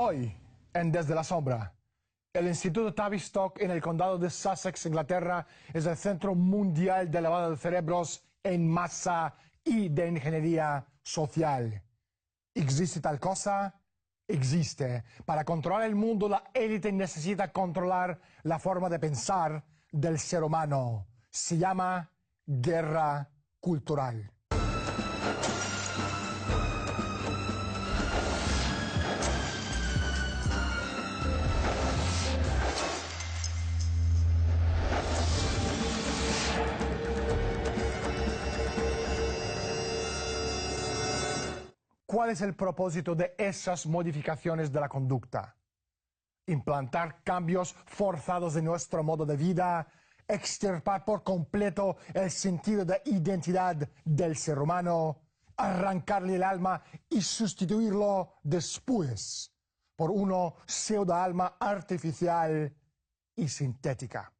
Hoy, en Desde la Sombra, el Instituto Tavistock en el condado de Sussex, Inglaterra, es el centro mundial de lavado de cerebros en masa y de ingeniería social. ¿Existe tal cosa? Existe. Para controlar el mundo, la élite necesita controlar la forma de pensar del ser humano. Se llama guerra cultural. ¿Cuál es el propósito de esas modificaciones de la conducta? Implantar cambios forzados en nuestro modo de vida, extirpar por completo el sentido de identidad del ser humano, arrancarle el alma y sustituirlo después por uno pseudo-alma artificial y sintética.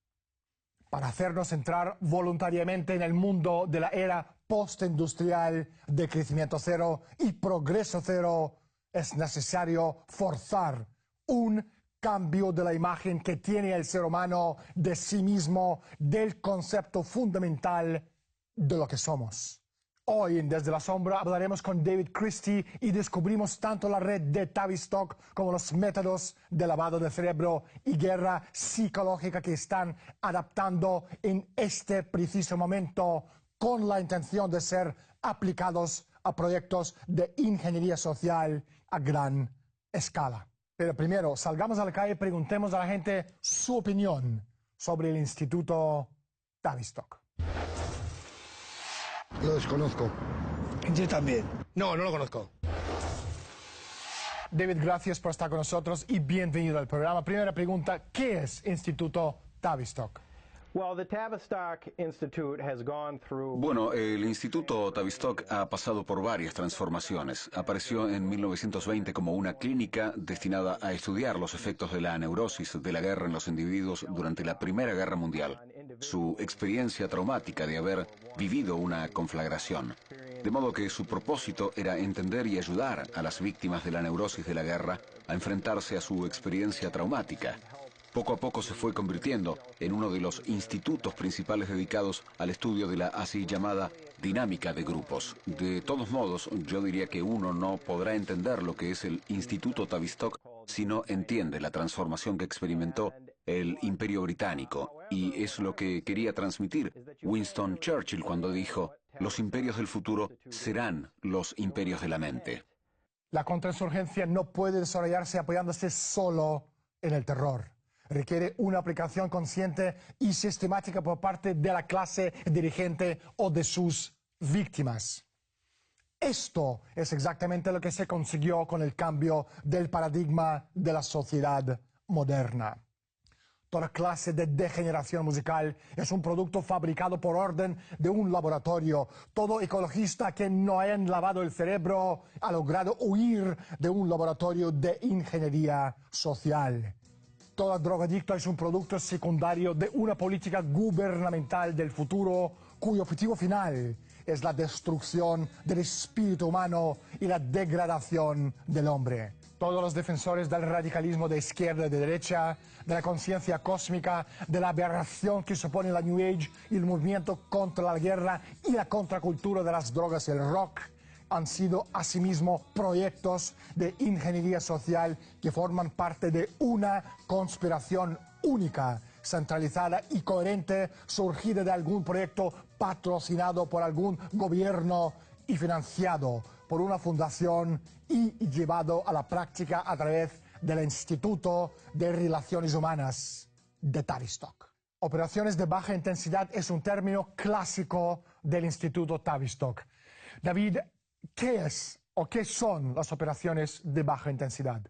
Para hacernos entrar voluntariamente en el mundo de la era postindustrial de crecimiento cero y progreso cero, es necesario forzar un cambio de la imagen que tiene el ser humano de sí mismo, del concepto fundamental de lo que somos. Hoy en Desde la Sombra hablaremos con David Christie y descubrimos tanto la red de Tavistock como los métodos de lavado de cerebro y guerra psicológica que están adaptando en este preciso momento con la intención de ser aplicados a proyectos de ingeniería social a gran escala. Pero primero, salgamos a la calle y preguntemos a la gente su opinión sobre el Instituto Tavistock. Lo desconozco. Yo también. No, no lo conozco. David, gracias por estar con nosotros y bienvenido al programa. Primera pregunta, ¿qué es Instituto Tavistock? Bueno, el Instituto Tavistock ha pasado por varias transformaciones. Apareció en 1920 como una clínica destinada a estudiar los efectos de la neurosis de la guerra en los individuos durante la Primera Guerra Mundial, su experiencia traumática de haber vivido una conflagración. De modo que su propósito era entender y ayudar a las víctimas de la neurosis de la guerra a enfrentarse a su experiencia traumática. Poco a poco se fue convirtiendo en uno de los institutos principales dedicados al estudio de la así llamada dinámica de grupos. De todos modos, yo diría que uno no podrá entender lo que es el Instituto Tavistock si no entiende la transformación que experimentó el Imperio Británico. Y es lo que quería transmitir Winston Churchill cuando dijo: los imperios del futuro serán los imperios de la mente. La contrainsurgencia no puede desarrollarse apoyándose solo en el terror. Requiere una aplicación consciente y sistemática por parte de la clase dirigente o de sus víctimas. Esto es exactamente lo que se consiguió con el cambio del paradigma de la sociedad moderna. Toda clase de degeneración musical es un producto fabricado por orden de un laboratorio. Todo ecologista que no haya lavado el cerebro ha logrado huir de un laboratorio de ingeniería social. Todo drogadicto es un producto secundario de una política gubernamental del futuro cuyo objetivo final es la destrucción del espíritu humano y la degradación del hombre. Todos los defensores del radicalismo de izquierda y de derecha, de la conciencia cósmica, de la aberración que supone la New Age y el movimiento contra la guerra y la contracultura de las drogas y el rock, han sido asimismo proyectos de ingeniería social que forman parte de una conspiración única, centralizada y coherente, surgida de algún proyecto patrocinado por algún gobierno y financiado por una fundación y llevado a la práctica a través del Instituto de Relaciones Humanas de Tavistock. Operaciones de baja intensidad es un término clásico del Instituto Tavistock. David, ¿qué es o qué son las operaciones de baja intensidad?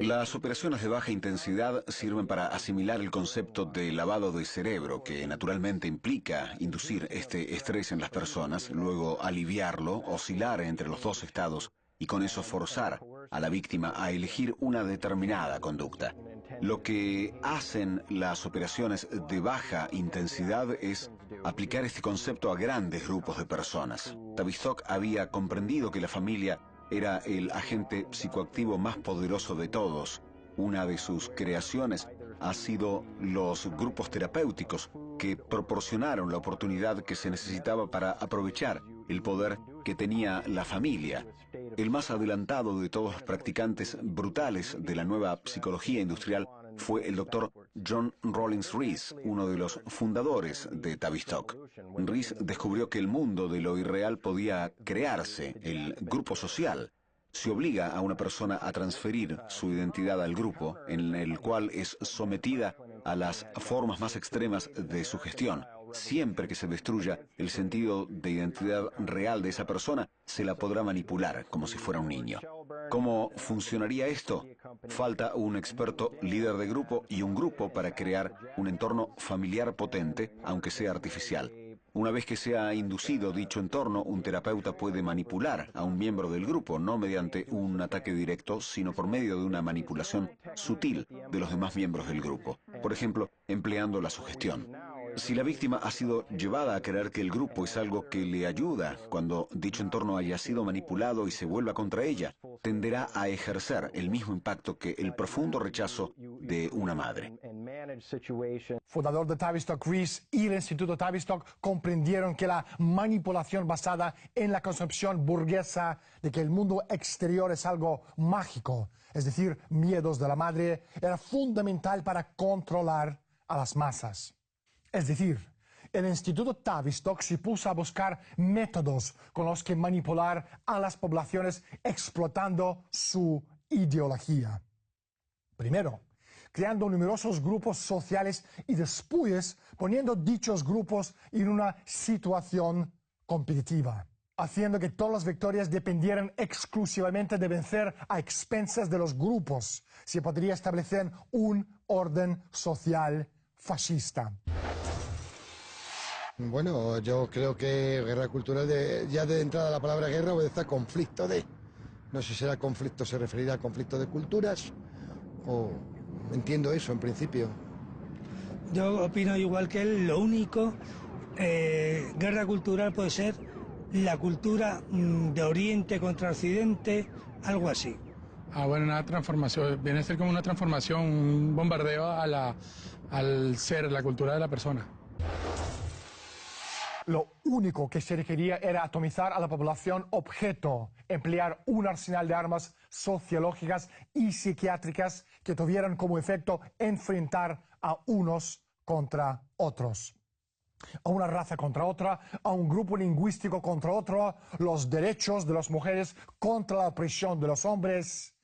Las operaciones de baja intensidad sirven para asimilar el concepto de lavado de cerebro, que naturalmente implica inducir este estrés en las personas, luego aliviarlo, oscilar entre los dos estados y con eso forzar a la víctima a elegir una determinada conducta. Lo que hacen las operaciones de baja intensidad es aplicar este concepto a grandes grupos de personas. Tavistock había comprendido que la familia era el agente psicoactivo más poderoso de todos. Una de sus creaciones ha sido los grupos terapéuticos que proporcionaron la oportunidad que se necesitaba para aprovechar el poder que tenía la familia. El más adelantado de todos los practicantes brutales de la nueva psicología industrial fue el doctor John Rollins Rees, uno de los fundadores de Tavistock. Rees descubrió que el mundo de lo irreal podía crearse, el grupo social. Se obliga a una persona a transferir su identidad al grupo, en el cual es sometida a las formas más extremas de sugestión. Siempre que se destruya el sentido de identidad real de esa persona, se la podrá manipular como si fuera un niño. ¿Cómo funcionaría esto? Falta un experto líder de grupo y un grupo para crear un entorno familiar potente, aunque sea artificial. Una vez que se ha inducido dicho entorno, un terapeuta puede manipular a un miembro del grupo, no mediante un ataque directo, sino por medio de una manipulación sutil de los demás miembros del grupo. Por ejemplo, empleando la sugestión. Si la víctima ha sido llevada a creer que el grupo es algo que le ayuda, cuando dicho entorno haya sido manipulado y se vuelva contra ella, tenderá a ejercer el mismo impacto que el profundo rechazo de una madre. Fundador de Tavistock, Rees y el Instituto Tavistock comprendieron que la manipulación basada en la concepción burguesa de que el mundo exterior es algo mágico, es decir, miedos de la madre, era fundamental para controlar a las masas. Es decir, el Instituto Tavistock se puso a buscar métodos con los que manipular a las poblaciones explotando su ideología. Primero, creando numerosos grupos sociales y después poniendo dichos grupos en una situación competitiva, haciendo que todas las victorias dependieran exclusivamente de vencer a expensas de los grupos. Se podría establecer un orden social fascista. Bueno, yo creo que guerra cultural, ya de entrada la palabra guerra obedece a conflicto de... No sé si será conflicto, se referirá a conflicto de culturas, o entiendo eso en principio. Yo opino igual que él, lo único, guerra cultural puede ser la cultura de Oriente contra Occidente, algo así. Bueno, una transformación, viene a ser como una transformación, un bombardeo al ser, la cultura de la persona. Lo único que se requería era atomizar a la población objeto, emplear un arsenal de armas sociológicas y psiquiátricas que tuvieran como efecto enfrentar a unos contra otros. A una raza contra otra, a un grupo lingüístico contra otro, los derechos de las mujeres contra la opresión de los hombres,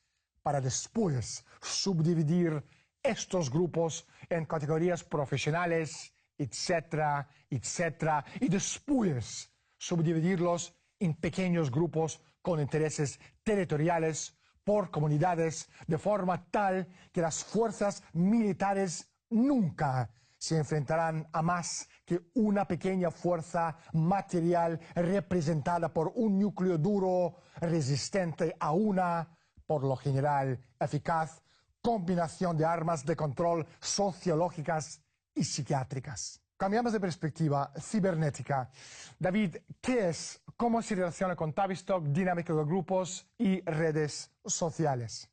para después subdividir estos grupos en categorías profesionales, etcétera, etcétera, y después subdividirlos en pequeños grupos con intereses territoriales por comunidades, de forma tal que las fuerzas militares nunca se enfrentarán a más que una pequeña fuerza material representada por un núcleo duro resistente a una, por lo general, eficaz combinación de armas de control sociológicas y psiquiátricas. Cambiamos de perspectiva, cibernética. David, ¿qué es? ¿Cómo se relaciona con Tavistock, dinámica de grupos y redes sociales?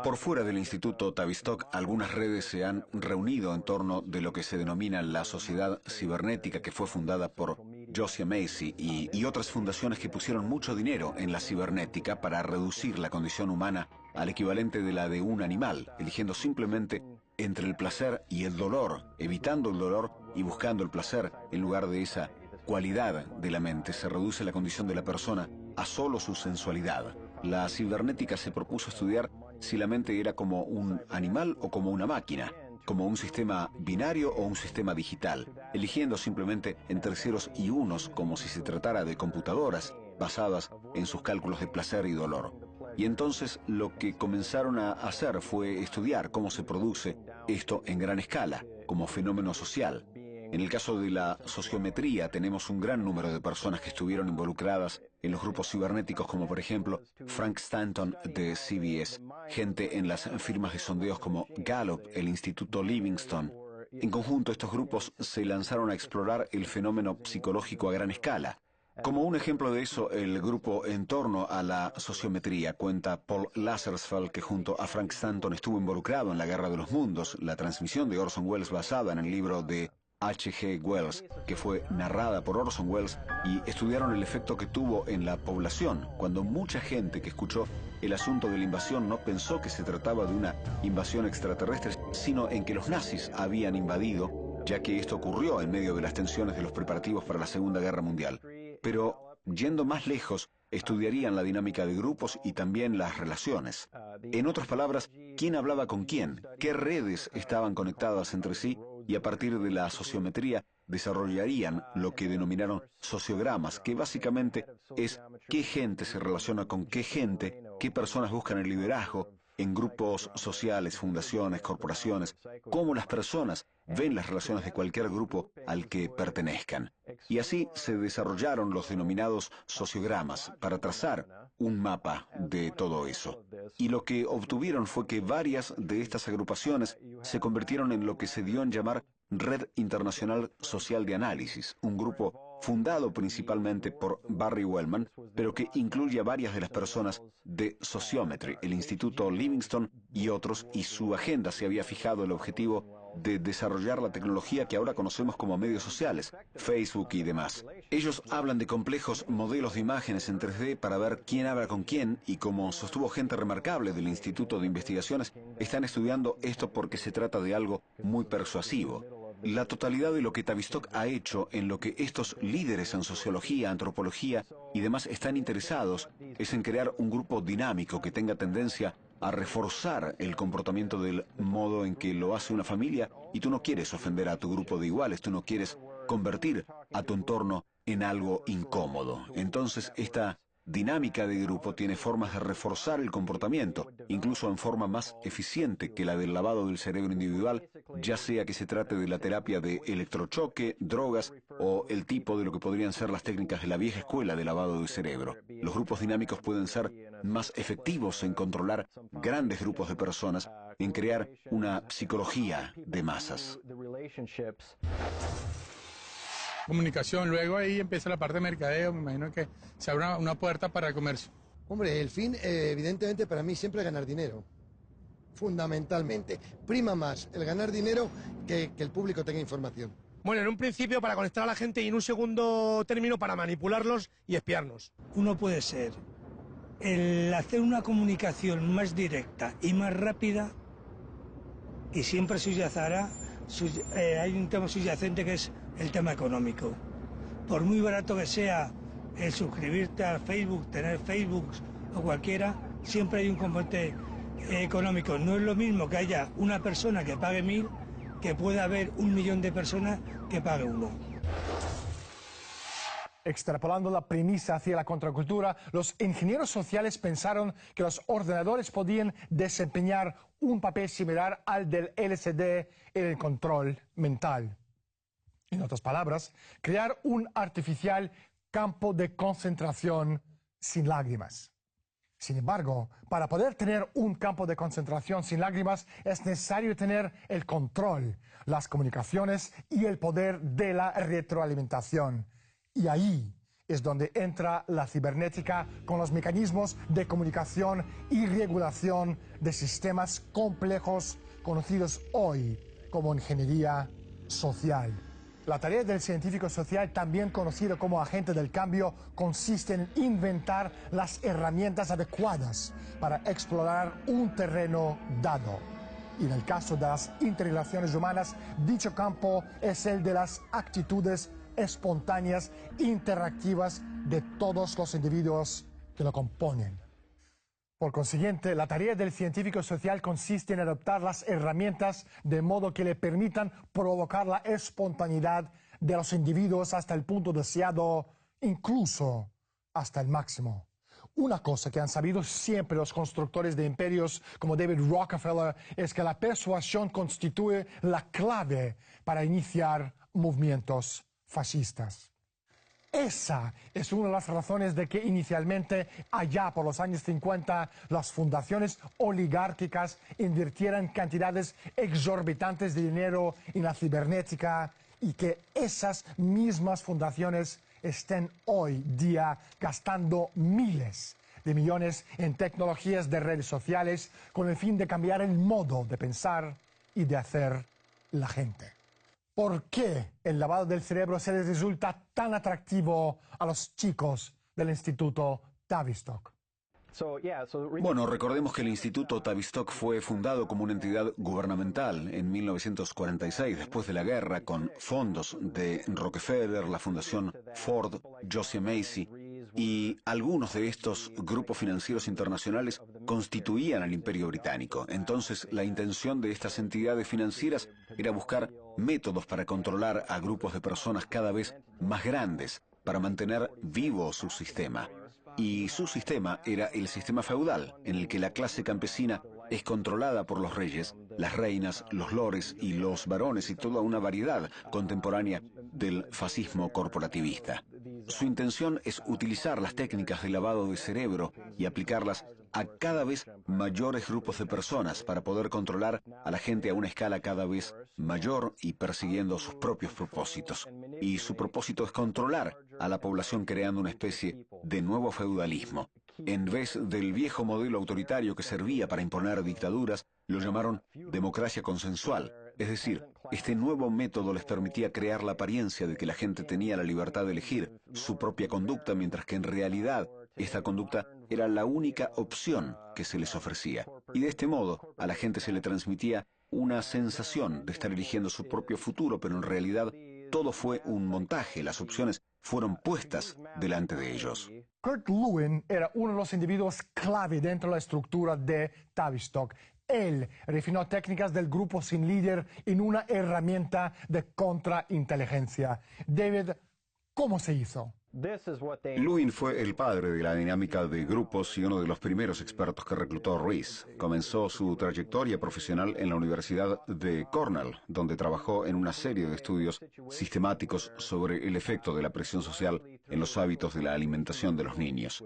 Por fuera del Instituto Tavistock, algunas redes se han reunido en torno de lo que se denomina la Sociedad Cibernética, que fue fundada por Josiah Macy y otras fundaciones que pusieron mucho dinero en la cibernética para reducir la condición humana al equivalente de la de un animal, eligiendo simplemente entre el placer y el dolor, evitando el dolor y buscando el placer en lugar de esa cualidad de la mente. Se reduce la condición de la persona a solo su sensualidad. La cibernética se propuso estudiar si la mente era como un animal o como una máquina, como un sistema binario o un sistema digital, eligiendo simplemente entre ceros y unos como si se tratara de computadoras basadas en sus cálculos de placer y dolor. Y entonces lo que comenzaron a hacer fue estudiar cómo se produce esto en gran escala, como fenómeno social. En el caso de la sociometría tenemos un gran número de personas que estuvieron involucradas en los grupos cibernéticos, como por ejemplo Frank Stanton de CBS, gente en las firmas de sondeos como Gallup, el Instituto Livingston. En conjunto estos grupos se lanzaron a explorar el fenómeno psicológico a gran escala. Como un ejemplo de eso, el grupo En torno a la sociometría cuenta Paul Lazarsfeld que junto a Frank Stanton estuvo involucrado en la Guerra de los Mundos, la transmisión de Orson Welles basada en el libro de H.G. Wells, que fue narrada por Orson Welles, y estudiaron el efecto que tuvo en la población, cuando mucha gente que escuchó el asunto de la invasión no pensó que se trataba de una invasión extraterrestre, sino en que los nazis habían invadido, ya que esto ocurrió en medio de las tensiones de los preparativos para la Segunda Guerra Mundial. Pero, yendo más lejos, estudiarían la dinámica de grupos y también las relaciones. En otras palabras, quién hablaba con quién, qué redes estaban conectadas entre sí, y a partir de la sociometría desarrollarían lo que denominaron sociogramas, que básicamente es qué gente se relaciona con qué gente, qué personas buscan el liderazgo en grupos sociales, fundaciones, corporaciones, cómo las personas ven las relaciones de cualquier grupo al que pertenezcan. Y así se desarrollaron los denominados sociogramas para trazar un mapa de todo eso. Y lo que obtuvieron fue que varias de estas agrupaciones se convirtieron en lo que se dio en llamar Red Internacional Social de Análisis, un grupo fundado principalmente por Barry Wellman, pero que incluye a varias de las personas de Sociometry, el Instituto Livingston y otros, y su agenda se había fijado el objetivo de desarrollar la tecnología que ahora conocemos como medios sociales, Facebook y demás. Ellos hablan de complejos modelos de imágenes en 3D para ver quién habla con quién, y como sostuvo gente remarcable del Instituto de Investigaciones, están estudiando esto porque se trata de algo muy persuasivo. La totalidad de lo que Tavistock ha hecho en lo que estos líderes en sociología, antropología y demás están interesados es en crear un grupo dinámico que tenga tendencia a reforzar el comportamiento del modo en que lo hace una familia, y tú no quieres ofender a tu grupo de iguales, tú no quieres convertir a tu entorno en algo incómodo. Entonces esta dinámica de grupo tiene formas de reforzar el comportamiento, incluso en forma más eficiente que la del lavado del cerebro individual, ya sea que se trate de la terapia de electrochoque, drogas o el tipo de lo que podrían ser las técnicas de la vieja escuela de lavado del cerebro. Los grupos dinámicos pueden ser más efectivos en controlar grandes grupos de personas, en crear una psicología de masas. Comunicación, luego ahí empieza la parte de mercadeo, me imagino que se abre una puerta para el comercio. Hombre, el fin, evidentemente, para mí siempre es ganar dinero. Fundamentalmente. Prima más el ganar dinero que el público tenga información. Bueno, en un principio para conectar a la gente y en un segundo término para manipularlos y espiarnos. Uno puede ser el hacer una comunicación más directa y más rápida, y siempre subyacirá, hay un tema subyacente que es el tema económico. Por muy barato que sea el suscribirte a Facebook, tener Facebook o cualquiera, siempre hay un componente económico. No es lo mismo que haya una persona que pague 1000 que pueda haber 1.000.000 de personas que pague 1. Extrapolando la premisa hacia la contracultura, los ingenieros sociales pensaron que los ordenadores podían desempeñar un papel similar al del LSD en el control mental. En otras palabras, crear un artificial campo de concentración sin lágrimas. Sin embargo, para poder tener un campo de concentración sin lágrimas es necesario tener el control, las comunicaciones y el poder de la retroalimentación. Y ahí es donde entra la cibernética con los mecanismos de comunicación y regulación de sistemas complejos conocidos hoy como ingeniería social. La tarea del científico social, también conocido como agente del cambio, consiste en inventar las herramientas adecuadas para explorar un terreno dado. Y en el caso de las interrelaciones humanas, dicho campo es el de las actitudes espontáneas, interactivas de todos los individuos que lo componen. Por consiguiente, la tarea del científico social consiste en adoptar las herramientas de modo que le permitan provocar la espontaneidad de los individuos hasta el punto deseado, incluso hasta el máximo. Una cosa que han sabido siempre los constructores de imperios como David Rockefeller es que la persuasión constituye la clave para iniciar movimientos fascistas. Esa es una de las razones de que inicialmente, allá por los años 50, las fundaciones oligárquicas invirtieran cantidades exorbitantes de dinero en la cibernética, y que esas mismas fundaciones estén hoy día gastando miles de millones en tecnologías de redes sociales con el fin de cambiar el modo de pensar y de hacer la gente. ¿Por qué el lavado del cerebro se les resulta tan atractivo a los chicos del Instituto Tavistock? Bueno, recordemos que el Instituto Tavistock fue fundado como una entidad gubernamental en 1946, después de la guerra, con fondos de Rockefeller, la Fundación Ford, Joseph Macy, y algunos de estos grupos financieros internacionales constituían al Imperio Británico. Entonces, la intención de estas entidades financieras era buscar métodos para controlar a grupos de personas cada vez más grandes, para mantener vivo su sistema. Y su sistema era el sistema feudal, en el que la clase campesina es controlada por los reyes, las reinas, los lores y los varones y toda una variedad contemporánea del fascismo corporativista. Su intención es utilizar las técnicas de lavado de cerebro y aplicarlas a cada vez mayores grupos de personas para poder controlar a la gente a una escala cada vez mayor y persiguiendo sus propios propósitos. Y su propósito es controlar a la población creando una especie de nuevo feudalismo. En vez del viejo modelo autoritario que servía para imponer dictaduras, lo llamaron democracia consensual. Es decir, este nuevo método les permitía crear la apariencia de que la gente tenía la libertad de elegir su propia conducta, mientras que en realidad esta conducta era la única opción que se les ofrecía. Y de este modo, a la gente se le transmitía una sensación de estar eligiendo su propio futuro, pero en realidad todo fue un montaje. Las opciones fueron puestas delante de ellos. Kurt Lewin era uno de los individuos clave dentro de la estructura de Tavistock. Él refinó técnicas del grupo sin líder en una herramienta de contrainteligencia. David, ¿cómo se hizo? Lewin fue el padre de la dinámica de grupos y uno de los primeros expertos que reclutó Rees. Comenzó su trayectoria profesional en la Universidad de Cornell, donde trabajó en una serie de estudios sistemáticos sobre el efecto de la presión social en los hábitos de la alimentación de los niños.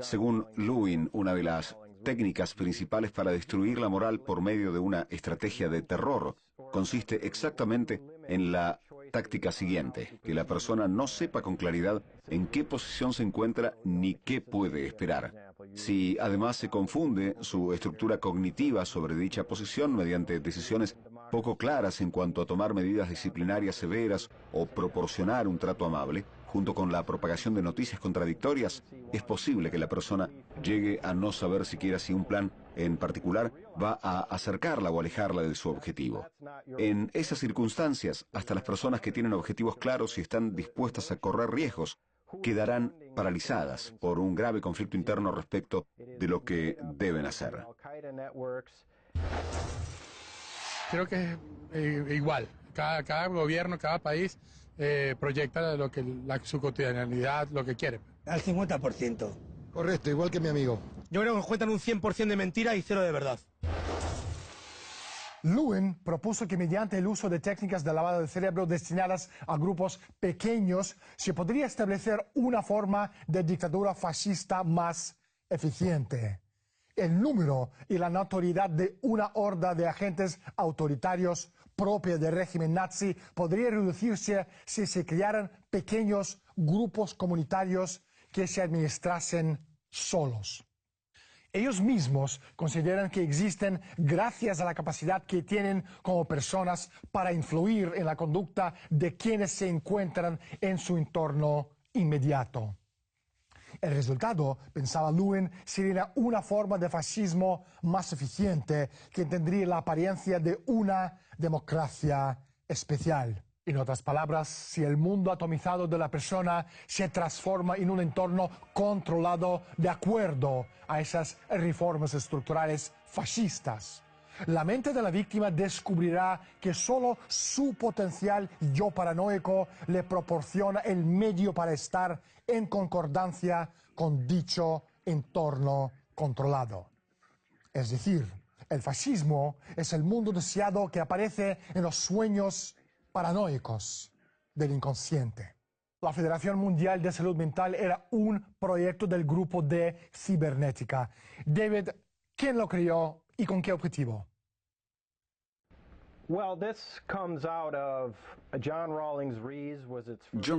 Según Lewin, una de las técnicas principales para destruir la moral por medio de una estrategia de terror consiste exactamente en la táctica siguiente: que la persona no sepa con claridad en qué posición se encuentra ni qué puede esperar. Si además se confunde su estructura cognitiva sobre dicha posición mediante decisiones poco claras en cuanto a tomar medidas disciplinarias severas o proporcionar un trato amable, junto con la propagación de noticias contradictorias, es posible que la persona llegue a no saber siquiera si un plan en particular va a acercarla o alejarla de su objetivo. En esas circunstancias, hasta las personas que tienen objetivos claros y están dispuestas a correr riesgos, quedarán paralizadas por un grave conflicto interno respecto de lo que deben hacer. Creo que es igual. Cada gobierno, cada país proyecta su cotidianidad, lo que quiere. Al 50%. Correcto, igual que mi amigo. Yo creo que nos cuentan un 100% de mentira y 0 de verdad. Lewin propuso que mediante el uso de técnicas de lavado del cerebro destinadas a grupos pequeños se podría establecer una forma de dictadura fascista más eficiente. El número y la notoriedad de una horda de agentes autoritarios propia del régimen nazi podría reducirse si se crearan pequeños grupos comunitarios que se administrasen solos. Ellos mismos consideran que existen gracias a la capacidad que tienen como personas para influir en la conducta de quienes se encuentran en su entorno inmediato. El resultado, pensaba Lewin, sería una forma de fascismo más eficiente que tendría la apariencia de una democracia especial. En otras palabras, si el mundo atomizado de la persona se transforma en un entorno controlado de acuerdo a esas reformas estructurales fascistas, la mente de la víctima descubrirá que solo su potencial yo paranoico le proporciona el medio para estar en concordancia con dicho entorno controlado. Es decir, el fascismo es el mundo deseado que aparece en los sueños paranoicos del inconsciente. La Federación Mundial de Salud Mental era un proyecto del grupo de cibernética. David, ¿quién lo creó y con qué objetivo? John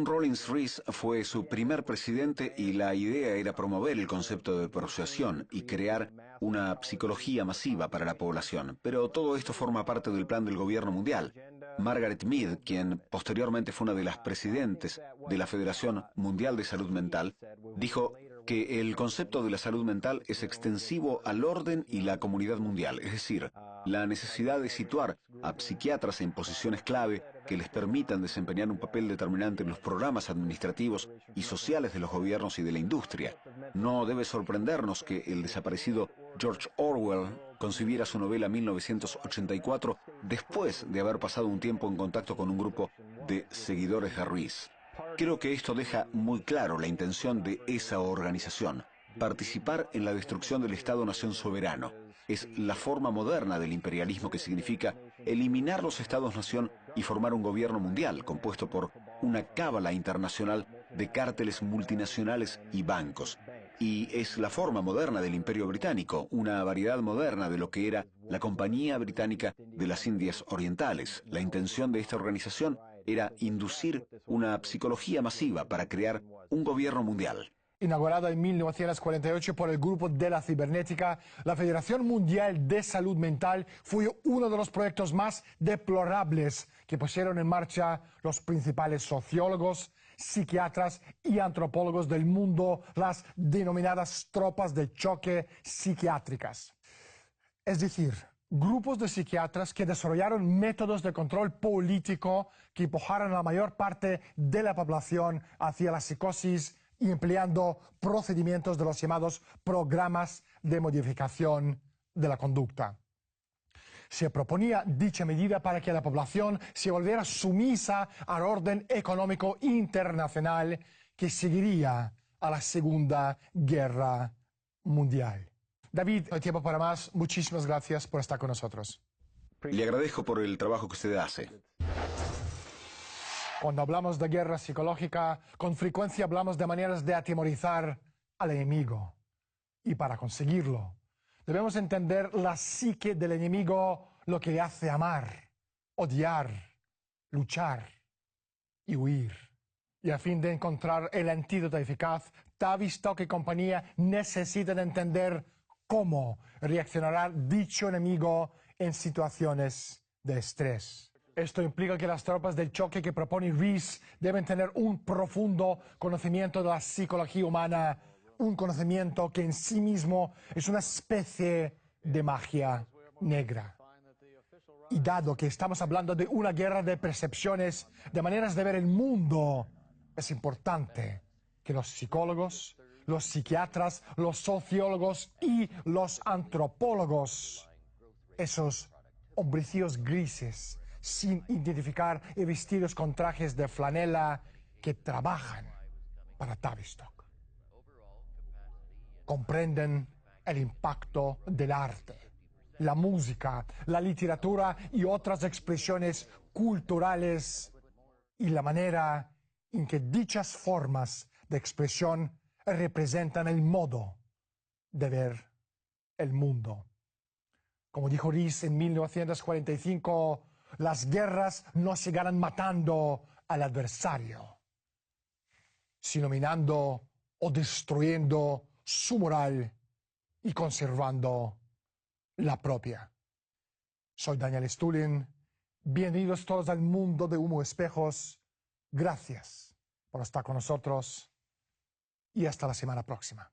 Rawlins Rees fue su primer presidente y la idea era promover el concepto de persuasión y crear una psicología masiva para la población. Pero todo esto forma parte del plan del gobierno mundial. Margaret Mead, quien posteriormente fue una de las presidentes de la Federación Mundial de Salud Mental, dijo que el concepto de la salud mental es extensivo al orden y la comunidad mundial, es decir, la necesidad de situar a psiquiatras en posiciones clave que les permitan desempeñar un papel determinante en los programas administrativos y sociales de los gobiernos y de la industria. No debe sorprendernos que el desaparecido George Orwell concibiera su novela 1984 después de haber pasado un tiempo en contacto con un grupo de seguidores de Rees. Creo que esto deja muy claro la intención de esa organización: participar en la destrucción del Estado-nación soberano. Es la forma moderna del imperialismo, que significa eliminar los Estados-nación y formar un gobierno mundial compuesto por una cábala internacional de cárteles multinacionales y bancos. Y es la forma moderna del Imperio Británico, una variedad moderna de lo que era la Compañía Británica de las Indias Orientales. La intención de esta organización era inducir una psicología masiva para crear un gobierno mundial. Inaugurada en 1948 por el Grupo de la Cibernética, la Federación Mundial de Salud Mental fue uno de los proyectos más deplorables que pusieron en marcha los principales sociólogos, psiquiatras y antropólogos del mundo, las denominadas tropas de choque psiquiátricas. Es decir, grupos de psiquiatras que desarrollaron métodos de control político que empujaron a la mayor parte de la población hacia la psicosis y empleando procedimientos de los llamados programas de modificación de la conducta. Se proponía dicha medida para que la población se volviera sumisa al orden económico internacional que seguiría a la Segunda Guerra Mundial. David, no hay tiempo para más. Muchísimas gracias por estar con nosotros. Le agradezco por el trabajo que usted hace. Cuando hablamos de guerra psicológica, con frecuencia hablamos de maneras de atemorizar al enemigo. Y para conseguirlo, debemos entender la psique del enemigo, lo que le hace amar, odiar, luchar y huir. Y a fin de encontrar el antídoto eficaz, Tavistock y compañía necesitan entender cómo reaccionará dicho enemigo en situaciones de estrés. Esto implica que las tropas del choque que propone Rees deben tener un profundo conocimiento de la psicología humana, un conocimiento que en sí mismo es una especie de magia negra. Y dado que estamos hablando de una guerra de percepciones, de maneras de ver el mundo, es importante que los psicólogos, los psiquiatras, los sociólogos y los antropólogos, esos hombrecillos grises, sin identificar y vestidos con trajes de flanela, que trabajan para Tavistock, comprenden el impacto del arte, la música, la literatura y otras expresiones culturales y la manera en que dichas formas de expresión representan el modo de ver el mundo. Como dijo Rees en 1945, las guerras no se ganan matando al adversario, sino minando o destruyendo su moral y conservando la propia. Soy Daniel Stulin. Bienvenidos todos al mundo de Humo Espejos. Gracias por estar con nosotros y hasta la semana próxima.